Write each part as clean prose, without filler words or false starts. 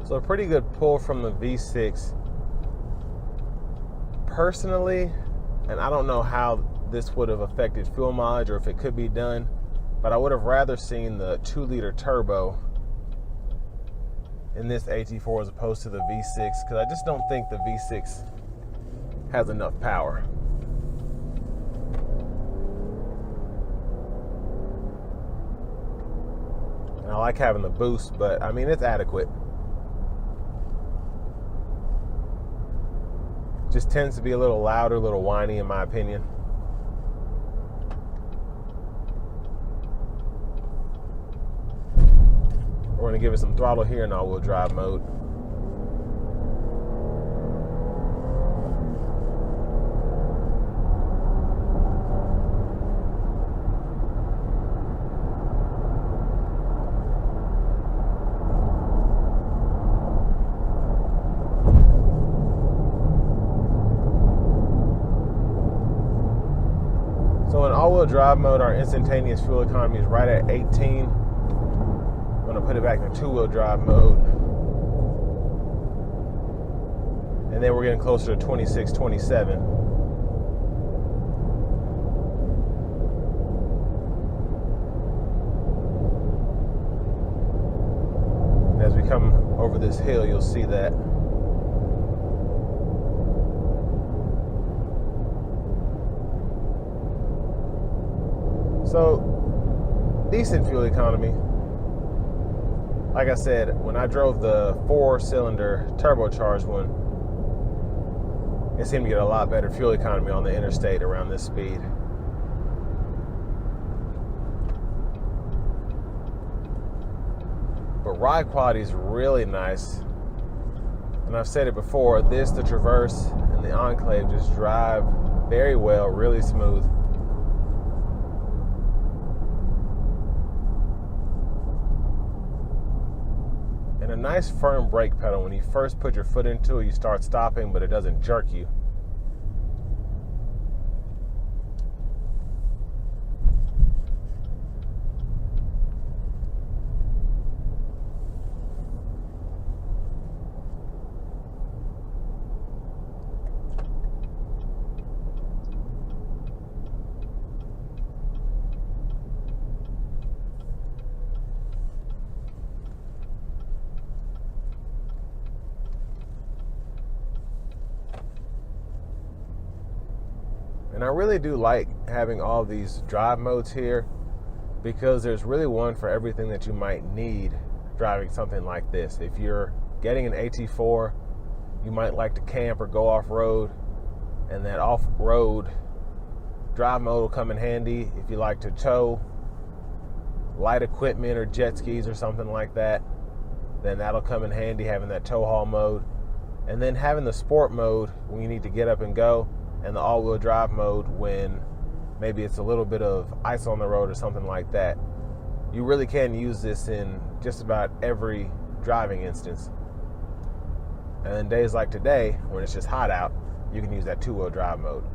So a pretty good pull from the V6. Personally, and I don't know how this would have affected fuel mileage or if it could be done, but I would have rather seen the 2-liter turbo in this AT4 as opposed to the V6, because I just don't think the V6 has enough power. And I like having the boost, but I mean, it's adequate. Just tends to be a little louder, a little whiny in my opinion. We're going to give it some throttle here in all-wheel drive mode. So in all-wheel drive mode, our instantaneous fuel economy is right at 18. I'm going to put it back in 2-wheel drive mode. And then we're getting closer to 26, 27. And as we come over this hill, you'll see that. So, decent fuel economy. Like I said, when I drove the 4-cylinder turbocharged one, it seemed to get a lot better fuel economy on the interstate around this speed. But ride quality is really nice. And I've said it before, this, the Traverse, and the Enclave just drive very well, really smooth. And a nice firm brake pedal. When you first put your foot into it, you start stopping, but it doesn't jerk you. And I really do like having all these drive modes here, because there's really one for everything that you might need driving something like this. If you're getting an AT4, you might like to camp or go off-road, and that off-road drive mode will come in handy. If you like to tow light equipment or jet skis or something like that, then that'll come in handy, having that tow haul mode. And then having the sport mode when you need to get up and go, and the all-wheel drive mode when maybe it's a little bit of ice on the road or something like that. You really can use this in just about every driving instance. And then days like today, when it's just hot out, you can use that 2-wheel drive mode.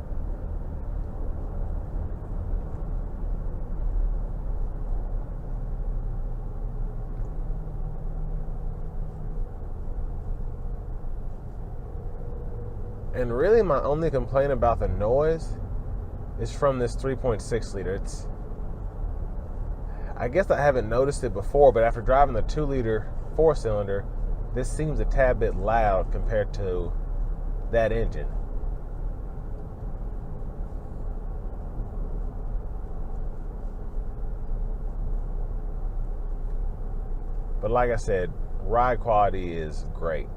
And really my only complaint about the noise is from this 3.6 liter. I guess I haven't noticed it before, but after driving the 2-liter 4-cylinder, this seems a tad bit loud compared to that engine. But like I said, ride quality is great.